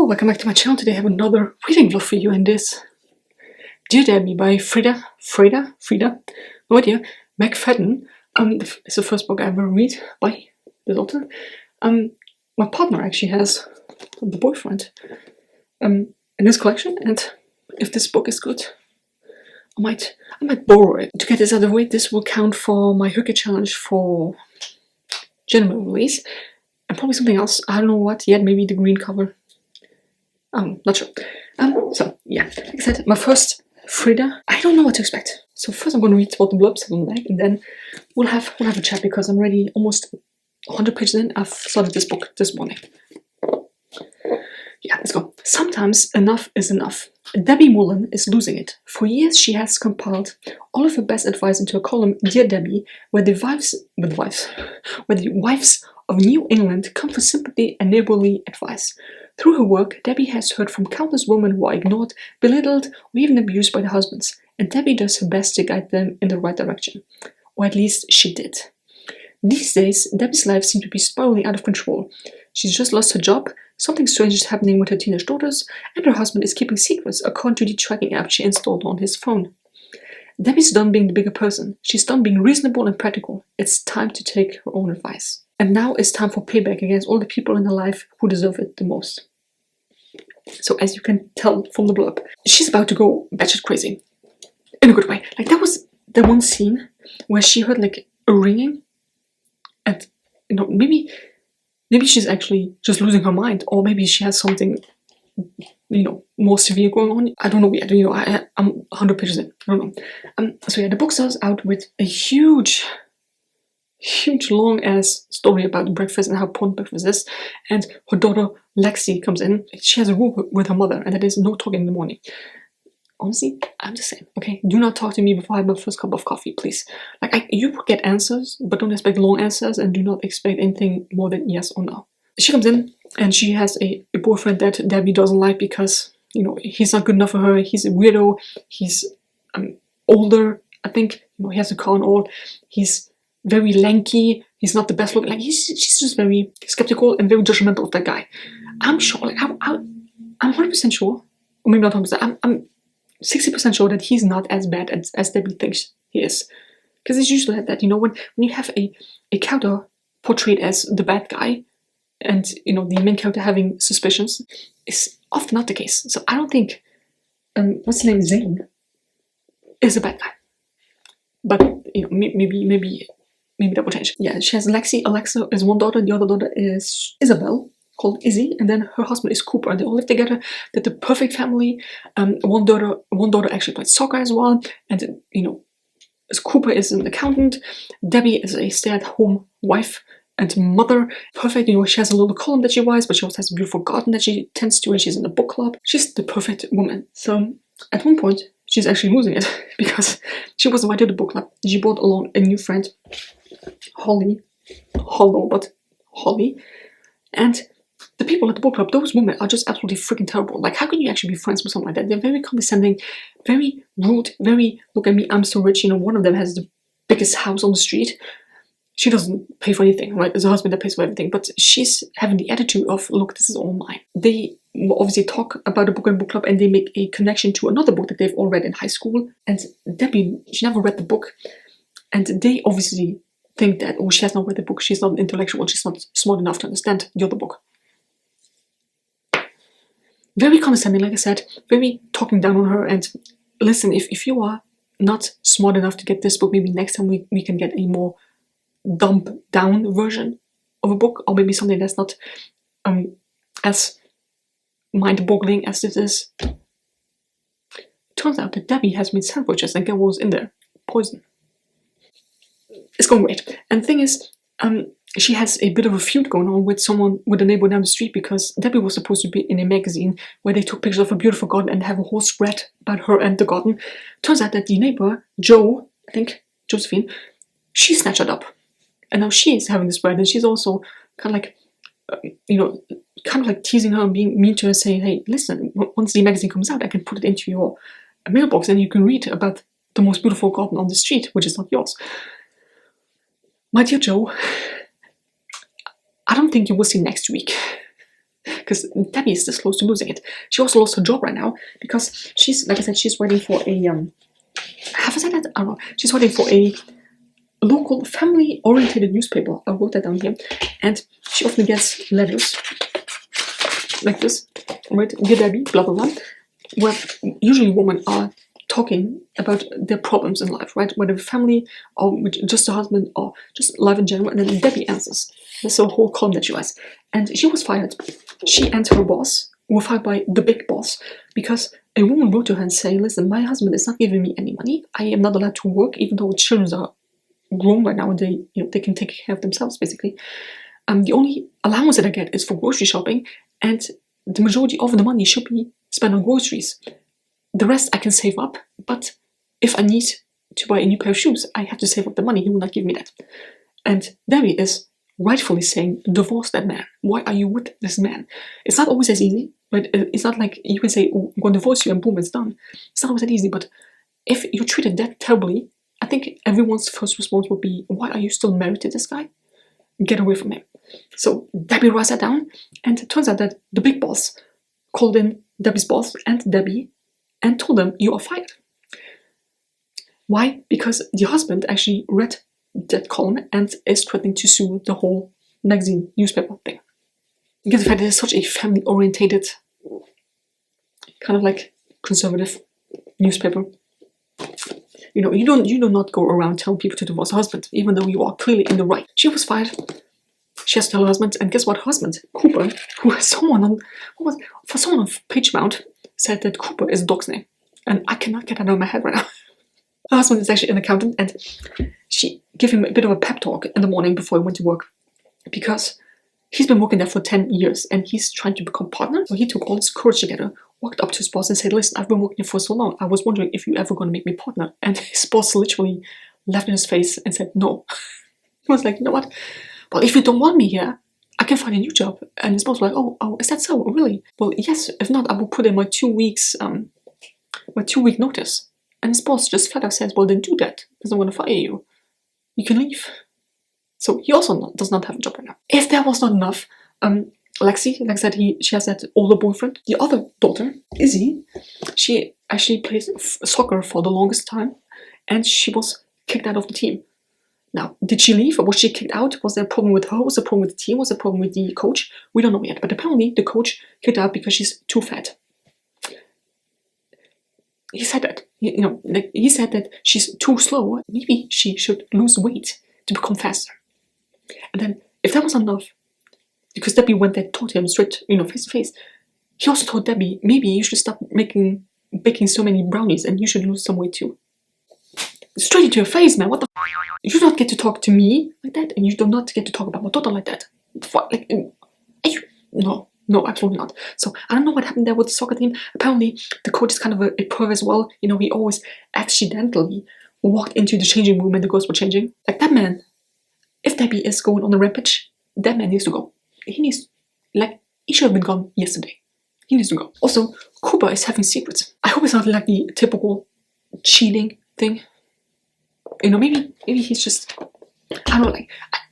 welcome back to my channel. Today I have another reading vlog for you, and this Dear Debbie by Freida, no idea, McFadden. It's the first book I ever read by this author. My partner actually has the boyfriend in this collection, and if this book is good, I might borrow it. To get this out of the way, this will count for my hooker challenge for January release, and probably something else. I don't know what yet, maybe the green cover. Not sure. So yeah, like I said, my first Freida. I don't know what to expect. So first I'm going to read what the blurb says on the back, and then we'll have a chat because I'm already almost 100 pages in. I've started this book this morning. Yeah, let's go. Sometimes enough is enough. Debbie Mullen is losing it. For years she has compiled all of her best advice into a column, Dear Debbie, where the wives of New England come for sympathy and neighborly advice. Through her work, Debbie has heard from countless women who are ignored, belittled, or even abused by their husbands, and Debbie does her best to guide them in the right direction. Or at least she did. These days, Debbie's life seems to be spiraling out of control. She's just lost her job, something strange is happening with her teenage daughters, and her husband is keeping secrets according to the tracking app she installed on his phone. Debbie's done being the bigger person. She's done being reasonable and practical. It's time to take her own advice. And now it's time for payback against all the people in her life who deserve it the most. So as you can tell from the blurb, she's about to go batshit crazy. In a good way. Like, that was the one scene where she heard like a ringing, and you know, maybe she's actually just losing her mind, or maybe she has something, you know, more severe going on. I don't know yet. You know, I'm 100 pages in. I don't know. So yeah, the book starts out with a huge long ass story about breakfast and how important breakfast is, and her daughter Lexi comes in. She has a rule with her mother, and that is no talking in the morning. Honestly, I'm the same. Okay, do not talk to me before I have my first cup of coffee, please. Like, you get answers, but don't expect long answers, and do not expect anything more than yes or no. She comes in, and she has a boyfriend that Debbie doesn't like because, you know, he's not good enough for her. He's a weirdo. He's older. I think, you know, he has a car and all. He's very lanky. He's not the best looking. Like, she's just very skeptical and very judgmental of that guy. I'm sure. Like, I'm 100% sure, or maybe not 100%. I'm 60% sure that he's not as bad as Debbie thinks he is. Because it's usually like that, you know, when you have a character portrayed as the bad guy, and, you know, the main character having suspicions, is often not the case. So I don't think, what's his name, Zane, is a bad guy. But, you know, maybe that will change. Yeah, she has Lexi. Alexa is one daughter, the other daughter is Isabel, called Izzy, and then her husband is Cooper, and they all live together. They're the perfect family. One daughter actually plays soccer as well, and, you know, Cooper is an accountant. Debbie is a stay-at-home wife and mother. Perfect, you know, she has a little column that she writes, but she also has a beautiful garden that she tends to, and she's in a book club. She's the perfect woman. So at one point, she's actually losing it because she was invited to the book club. She brought along a new friend, Holly, and the people at the book club, those women are just absolutely freaking terrible. Like, how can you actually be friends with someone like that? They're very condescending, very rude, very, look at me, I'm so rich. You know, one of them has the biggest house on the street. She doesn't pay for anything, right? There's a husband that pays for everything, but she's having the attitude of, look, this is all mine. They obviously talk about the book and book club, and they make a connection to another book that they've all read in high school. And Debbie, she never read the book, and they obviously think that, oh, she has not read the book, she's not intellectual, she's not smart enough to understand the other book. Very condescending, like I said, very talking down on her. And listen, if you are not smart enough to get this book, maybe next time we can get a more dumbed down version of a book, or maybe something that's not as mind-boggling as this is. Turns out that Debbie has made sandwiches, and guess what was in there? Poison. It's going great. And the thing is, she has a bit of a feud going on with a neighbor down the street, because Debbie was supposed to be in a magazine where they took pictures of a beautiful garden and have a whole spread about her and the garden. Turns out that the neighbor, Jo, I think, Josephine, she snatched it up. And now she is having the spread, and she's also kind of like, you know, kind of like teasing her and being mean to her, saying, hey, listen, once the magazine comes out, I can put it into your mailbox and you can read about the most beautiful garden on the street, which is not yours. My dear Jo, I don't think you will see next week. because Debbie is this close to losing it. She also lost her job right now because she's, like I said, she's writing for a have I said that? I don't know. She's writing for a local family-oriented newspaper. I wrote that down here, and she often gets letters like this, right? Dear Debbie, blah blah blah. Where usually women are talking about their problems in life, right? Whether family or with just a husband or just life in general, and then Debbie answers. There's a whole column that she writes, and she was fired. She and her boss were fired by the big boss because a woman wrote to her and saying, "Listen, my husband is not giving me any money. I am not allowed to work, even though children are grown right now and they can take care of themselves basically. The only allowance that I get is for grocery shopping, and the majority of the money should be spent on groceries. The rest I can save up, but if I need to buy a new pair of shoes, I have to save up the money. He will not give me that." And Debbie is rightfully saying, "Divorce that man. Why are you with this man?" It's not always as easy, right? It's not like you can say, "Oh, I'm going to divorce you," and boom, it's done. It's not always that easy, but if you're treated that terribly, I think everyone's first response would be, "Why are you still married to this guy? Get away from him." So Debbie writes that down, and it turns out that the big boss called in Debbie's boss and Debbie and told them, "You are fired." Why? Because the husband actually read that column and is threatening to sue the whole magazine newspaper thing. Because the fact that it's such a family-orientated, kind of like conservative newspaper. You know, you do not go around telling people to divorce a husband, even though you are clearly in the right. She was fired. She has to tell her husband, and guess what? Her husband, Cooper, who is someone on Pagemount, said that Cooper is a dog's name, and I cannot get that out of my head right now. Her husband is actually an accountant, and she gave him a bit of a pep talk in the morning before he went to work, because he's been working there for 10 years, and he's trying to become partner. So he took all his courage together, walked up to his boss and said, "Listen, I've been working here for so long. I was wondering if you're ever going to make me partner." And his boss literally laughed in his face and said, "No." He was like, "You know what? Well, if you don't want me here, I can find a new job." And his boss was like, "Oh, is that so? Really? Well, yes. If not, I will put in my 2 weeks, my 2-week notice." And his boss just flat out says, "Well, then do that, because I'm going to fire you. You can leave." So he also does not have a job right now. If that was not enough, Lexi, like I said, she has that older boyfriend. The other daughter, Izzy, she actually played soccer for the longest time, and she was kicked out of the team. Now, did she leave or was she kicked out? Was there a problem with her? Was there a problem with the team? Was there a problem with the coach? We don't know yet, but apparently the coach kicked her out because she's too fat. He said that, he said that she's too slow. Maybe she should lose weight to become faster. And then, if that was enough, because Debbie went there, told him straight, face to face, he also told Debbie, maybe you should stop baking so many brownies and you should lose some weight too. Straight into your face, man. What the f? You do not get to talk to me like that, and you do not get to talk about my daughter like that. Like, no, absolutely not. So I don't know what happened there with the soccer team. Apparently, the coach is kind of a perv as well. He always accidentally walked into the changing room when the girls were changing. Like that man, if Debbie is going on a rampage, that man needs to go. He should have been gone yesterday. He needs to go. Also, Cooper is having secrets. I hope it's not like the typical cheating thing. Maybe he's just, I don't know,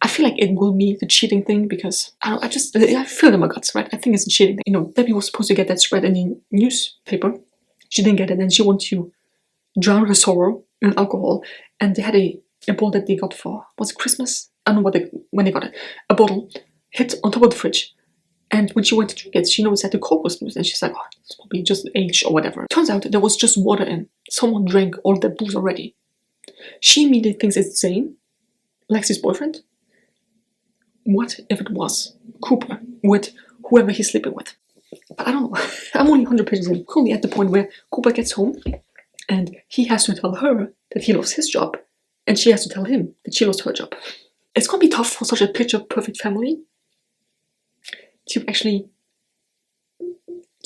I feel like it will be the cheating thing because, I feel it in my guts, right? I think it's a cheating thing. Debbie was supposed to get that spread in the newspaper. She didn't get it, and she wanted to drown her sorrow in alcohol, and they had a bottle that they got for, was it Christmas? I don't know when they got it. A bottle hit on top of the fridge, and when she went to drink it, she noticed that the cork was loose, and she's like, "Oh, it's probably just age or whatever." Turns out there was just water in. Someone drank all that booze already. She immediately thinks it's Zane, Lexi's boyfriend. What if it was Cooper with whoever he's sleeping with? But I don't know. I'm only 100 pages in. Currently at the point where Cooper gets home and he has to tell her that he lost his job, and she has to tell him that she lost her job. It's gonna be tough for such a picture-perfect family to actually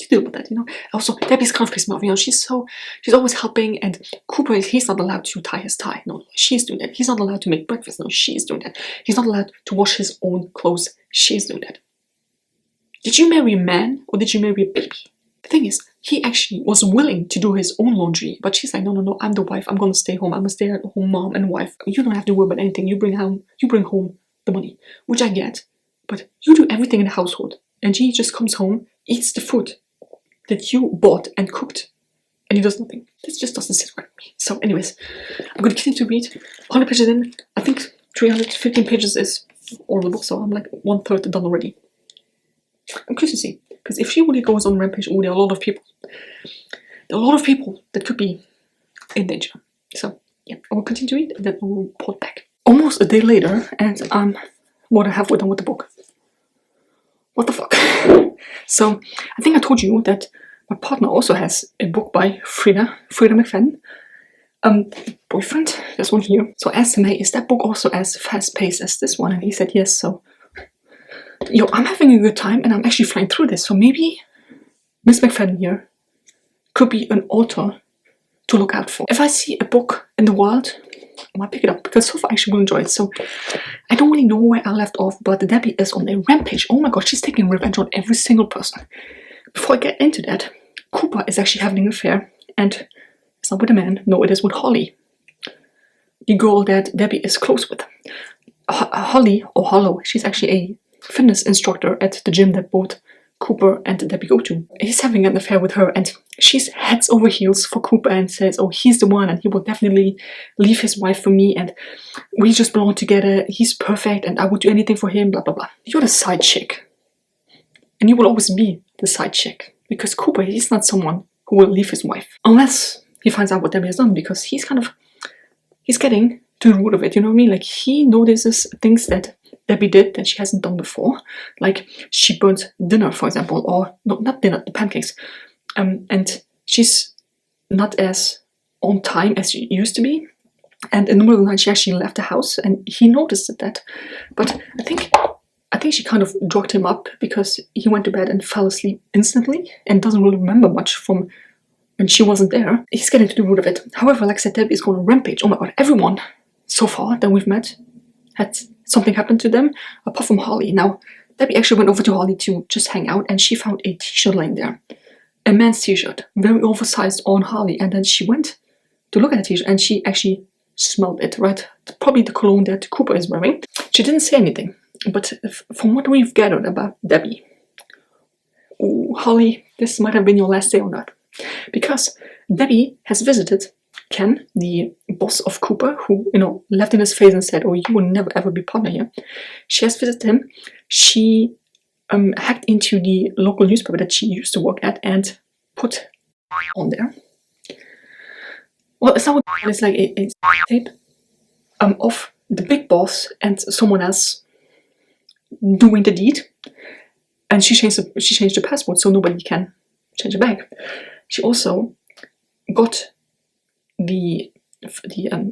deal with that, Also, Debbie's kind of pissed me off, she's always helping, and Cooper, he's not allowed to tie his tie. No, she's doing that. He's not allowed to make breakfast. No, she's doing that. He's not allowed to wash his own clothes. She's doing that. Did you marry a man or did you marry a baby? The thing is, he actually was willing to do his own laundry, but she's like, no, I'm the wife. I'm gonna stay home. I'm a stay-at-home mom and wife. You don't have to worry about anything. You bring home the money, which I get, but you do everything in the household. and he just comes home, eats the food that you bought and cooked, and he does nothing. This just doesn't sit right with me. So anyways, I'm going to continue to read. 100 pages in, I think 315 pages is all the book, so I'm like 1/3 done already. I'm curious to see, because if she really goes on rampage, there are a lot of people. There are a lot of people that could be in danger. So yeah, I will continue to read, and then I will report back. Almost a day later, and I'm more than halfway done with the book. What the fuck? So I think I told you that my partner also has a book by Freida McFadden. Boyfriend, there's one here. So I asked him, hey, is that book also as fast-paced as this one? And he said yes. So yo, I'm having a good time, and I'm actually flying through this. So maybe Miss McFadden here could be an author to look out for. If I see a book in the wild, I might pick it up, because so far I actually will enjoy it. So I don't really know where I left off, but Debbie is on a rampage. Oh my god, she's taking revenge on every single person. Before I get into that, Cooper is actually having an affair, and it's not with a man. No, it is with Holly, the girl that Debbie is close with. Holly, or Hollow, she's actually a fitness instructor at the gym that both Cooper and Debbie go to. He's having an affair with her, and she's heads over heels for Cooper and says, oh, he's the one, and he will definitely leave his wife for me, and we just belong together, he's perfect, and I would do anything for him, blah blah blah. You're the side chick, and you will always be the side chick, because Cooper, he's not someone who will leave his wife unless he finds out what Debbie has done, because he's getting to the root of it, you know what I mean? Like, he notices things that Debbie did that she hasn't done before, like she burnt dinner, for example, or no, not dinner, the pancakes, and she's not as on time as she used to be, and in the middle of the night she actually left the house, and he noticed that. But I think she kind of drugged him up, because he went to bed and fell asleep instantly and doesn't really remember much from when she wasn't there. He's getting to the root of it. However, like I said, Debbie is going to rampage. Oh my god, everyone so far that we've met had something happen to them, apart from Holly. Now, Debbie actually went over to Holly to just hang out, and she found a t-shirt laying there. A man's t-shirt, very oversized on Holly, and then she went to look at the t-shirt, and she actually smelled it, right? Probably the cologne that Cooper is wearing. She didn't say anything, but from what we've gathered about Debbie, ooh, Holly, this might have been your last day on Earth. Because Debbie has visited Ken, the boss of Cooper, who, you know, left in his face and said, oh, you will never ever be partner here. She has visited him. She hacked into the local newspaper that she used to work at and put on there. Well, it's not what it's like a tape of the big boss and someone else doing the deed. And she changed the password so nobody can change it back. She also got the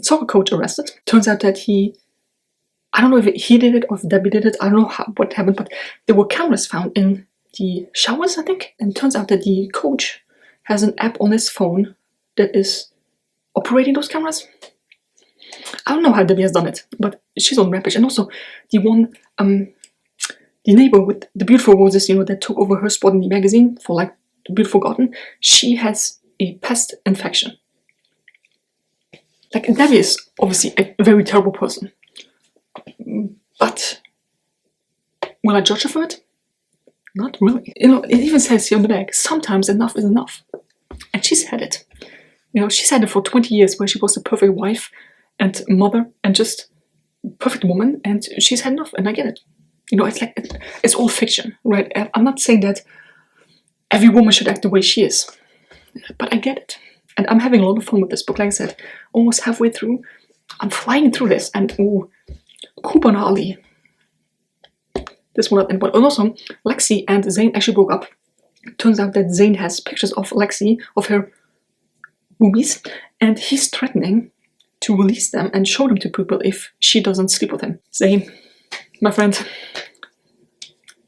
soccer coach arrested. Turns out that I don't know if he did it or if Debbie did it. I don't know what happened, but there were cameras found in the showers, I think. And it turns out that the coach has an app on his phone that is operating those cameras. I don't know how Debbie has done it, but she's on rampage. And also the one, the neighbor with the beautiful roses, you know, that took over her spot in the magazine for like the Beautiful Garden, she has a pest infection. Like, Debbie is obviously a very terrible person, but will I judge her for it? Not really. You know, it even says here on the back, sometimes enough is enough. And she's had it. You know, she's had it for 20 years, where she was the perfect wife and mother and just perfect woman, and she's had enough, and I get it. You know, it's like, it's all fiction, right? I'm not saying that every woman should act the way she is, but I get it. And I'm having a lot of fun with this book. Like I said, almost halfway through, I'm flying through this, and ooh, Cooper and Holly, this one, and also Lexi and Zane actually broke up. Turns out that Zane has pictures of Lexi, of her boobies, and he's threatening to release them and show them to people if she doesn't sleep with him. Zane, my friend,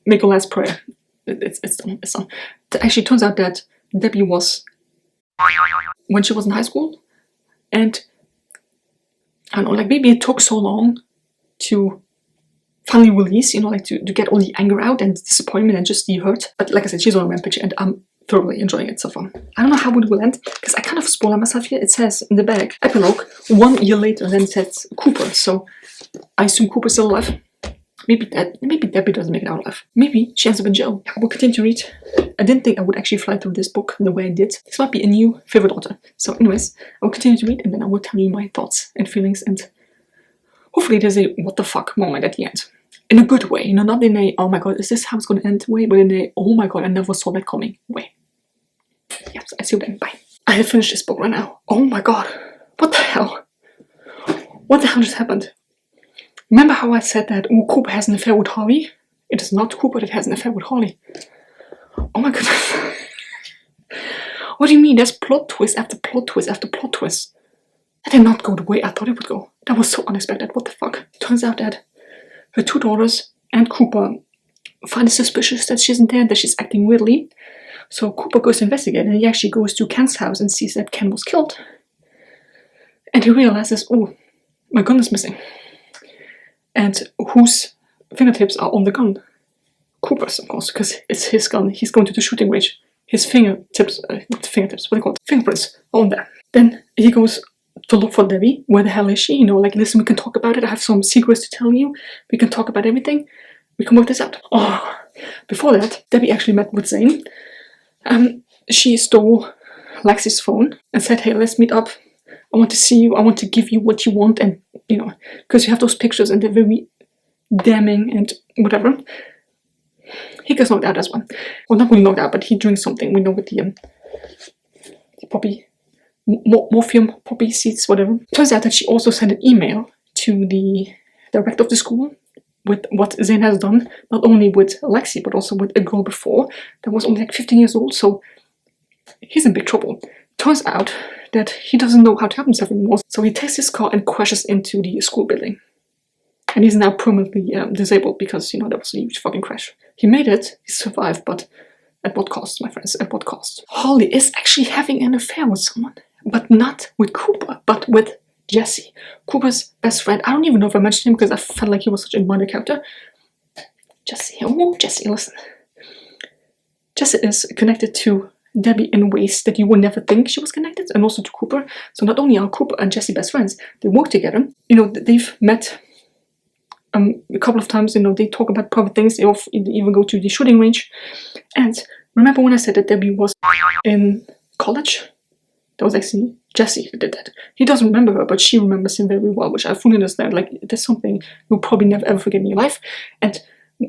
make a last prayer. It's done. It's done. Actually, it turns out that Debbie was, when she was in high school, and I don't know, like, maybe it took so long to finally release, you know, like to get all the anger out and disappointment and just the hurt. But like I said, she's on a rampage, and I'm thoroughly enjoying it so far. I don't know how it will end, because I kind of spoiled myself here. It says in the back, epilogue, 1 year later, and then it says Cooper, so I assume Cooper's still alive. Maybe Debbie doesn't make it out alive. Maybe she ends up in jail. I will continue to read. I didn't think I would actually fly through this book the way I did. This might be a new favorite author. So anyways, I will continue to read and then I will tell you my thoughts and feelings, and hopefully there's a what the fuck moment at the end. In a good way, not in a oh my god, is this how it's gonna end way, but in a oh my god, I never saw that coming way. Yes, I see you then. Bye. I have finished this book right now. Oh my god. What the hell? What the hell just happened? Remember how I said that Cooper has an affair with Holly? It is not Cooper that has an affair with Holly. Oh my goodness. What do you mean? There's plot twist after plot twist after plot twist. That did not go the way I thought it would go. That was so unexpected. What the fuck? Turns out that her two daughters and Cooper find it suspicious that she isn't there, that she's acting weirdly. So Cooper goes to investigate, and he actually goes to Ken's house and sees that Ken was killed. And he realizes, oh, my gun is missing. And whose fingertips are on the gun? Cooper's, of course, because it's his gun. He's going to the shooting range. His fingertips, not fingertips, what do you call it? Fingerprints are on there. Then he goes to look for Debbie. Where the hell is she? Like, listen, we can talk about it. I have some secrets to tell you. We can talk about everything. We can work this out. Oh, before that, Debbie actually met with Zane. She stole Lexi's phone and said, hey, let's meet up. I want to see you. I want to give you what you want. And, because you have those pictures and they're very damning and whatever. He gets knocked out as well. Well, not really knocked out, but he drinks something. We know with the poppy, morphium, poppy seeds, whatever. Turns out that she also sent an email to the director of the school with what Zane has done, not only with Lexi, but also with a girl before that was only like 15 years old, so he's in big trouble. Turns out that he doesn't know how to help himself anymore, so he takes his car and crashes into the school building. And he's now permanently disabled because, that was a huge fucking crash. He made it, he survived, but at what cost, my friends, at what cost? Holly is actually having an affair with someone, but not with Cooper, but with Jesse, Cooper's best friend. I don't even know if I mentioned him because I felt like he was such a minor character. Jesse, listen. Jesse is connected to Debbie in ways that you would never think she was connected, and also to Cooper. So not only are Cooper and Jesse best friends, they work together. They've met a couple of times. They talk about private things. They even go to the shooting range. And remember when I said that Debbie was in college? That was actually Jesse who did that. He doesn't remember her, but she remembers him very well, which I fully understand. Like, that's something you'll probably never ever forget in your life. And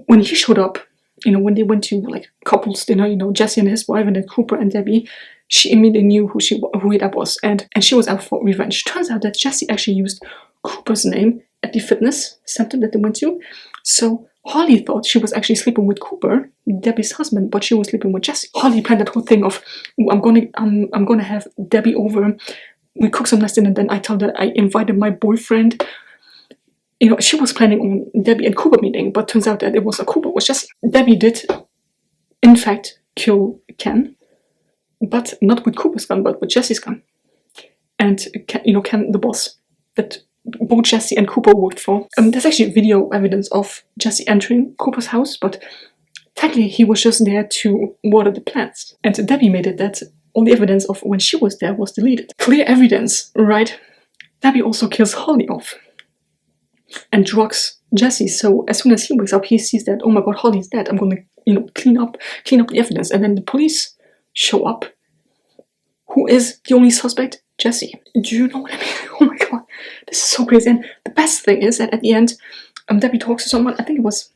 when he showed up, when they went to like couples dinner, Jesse and his wife, and then Cooper and Debbie, she immediately knew who that was, and she was out for revenge. Turns out that Jesse actually used Cooper's name at the fitness center that they went to. So Holly thought she was actually sleeping with Cooper, Debbie's husband, but she was sleeping with Jesse. Holly planned that whole thing of, I'm gonna have Debbie over. We cook some nice dinner, and then I tell that I invited my boyfriend. She was planning on Debbie and Cooper meeting, but turns out that it was Cooper, was Jesse. Debbie did, in fact, kill Ken, but not with Cooper's gun, but with Jesse's gun. And Ken, the boss that both Jesse and Cooper worked for. There's actually video evidence of Jesse entering Cooper's house, but technically he was just there to water the plants. And Debbie made it that all the evidence of when she was there was deleted. Clear evidence, right? Debbie also kills Holly off and drugs Jesse. So as soon as he wakes up, he sees that, oh my god, Holly's dead. I'm gonna, clean up the evidence. And then the police show up. Who is the only suspect? Jesse. Do you know what I mean? Oh my god, this is so crazy. And the best thing is that at the end, Debbie talks to someone. I think it was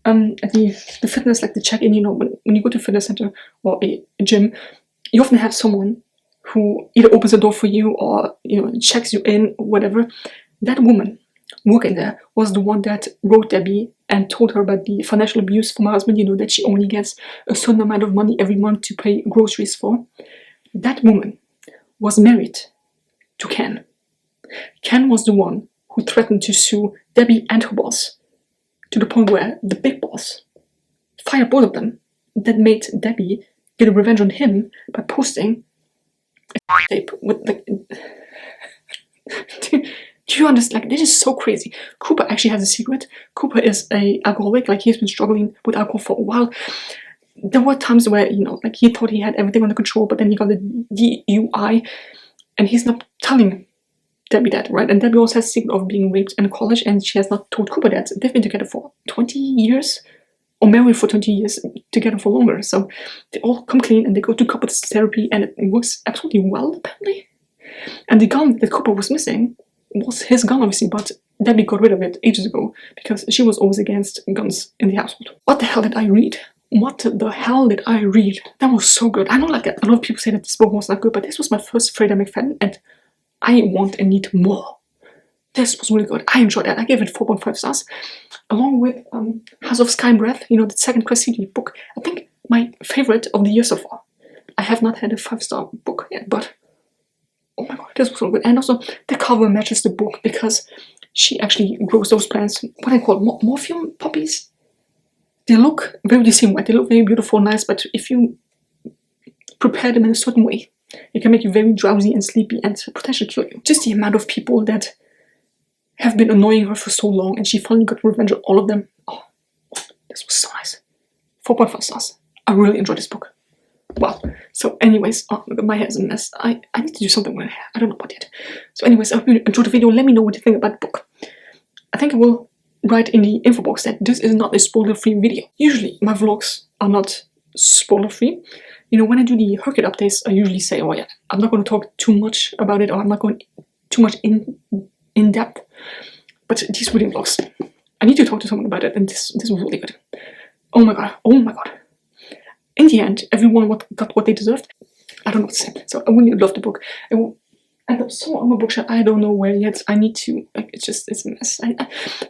at the fitness, like the check-in. When you go to a fitness center or a gym, you often have someone who either opens the door for you or checks you in or whatever. That woman working there was the one that wrote Debbie and told her about the financial abuse from her husband. That she only gets a certain amount of money every month to pay groceries for. That woman was married to Ken. Ken was the one who threatened to sue Debbie and her boss, to the point where the big boss fired both of them. That made Debbie get a revenge on him by posting a tape with like. Do you understand? Like, this is so crazy. Cooper actually has a secret. Cooper is an alcoholic. Like, he's been struggling with alcohol for a while. There were times where, like he thought he had everything under control, but then he got a DUI, and he's not telling Debbie that, right? And Debbie also has a secret of being raped in college, and she has not told Cooper that. They've been together for 20 years, or married for 20 years, together for longer. So they all come clean, and they go to couples therapy, and it works absolutely well, apparently. And the gun that Cooper was missing was his gun, obviously, but Debbie got rid of it ages ago because she was always against guns in the household. What the hell did I read? What the hell did I read? That was so good. I know, like, a lot of people say that this book was not good, but this was my first Freida McFadden, and I want and need more. This was really good. I enjoyed that. I gave it 4.5 stars. Along with House of Sky and Breath, you know, the second Cressidi book. I think my favorite of the year so far. I have not had a 5-star book yet, but oh my god, this was so good. And also, the cover matches the book because she actually grows those plants, what I call morphium poppies. They look very deceiving, right? They look very beautiful, nice, but if you prepare them in a certain way, it can make you very drowsy and sleepy and potentially kill you. Just the amount of people that have been annoying her for so long, and she finally got revenge on all of them. Oh, this was so nice. 4.5 stars. I really enjoyed this book. Well, so anyways, my hair is a mess. I need to do something with my hair. I don't know what yet. So anyways, I hope you enjoyed the video. Let me know what you think about the book. I think I will write in the info box that this is not a spoiler-free video. Usually, my vlogs are not spoiler-free. You know, when I do the Herkit updates, I usually say, oh yeah, I'm not going to talk too much about it, or I'm not going too much in depth. But these reading vlogs, I need to talk to someone about it, and this was really good. Oh my god, oh my god. In the end, everyone got what they deserved. I don't know what to say. So I really love the book. It will end up somewhere on my bookshelf. I don't know where yet. I need to, like, it's a mess.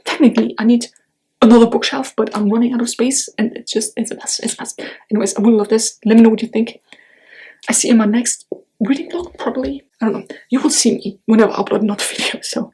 Technically, I need another bookshelf, but I'm running out of space, and it's a mess. It's a mess. Anyways, I really love this. Let me know what you think. I see you in my next reading vlog, probably. I don't know. You will see me whenever I upload another video. So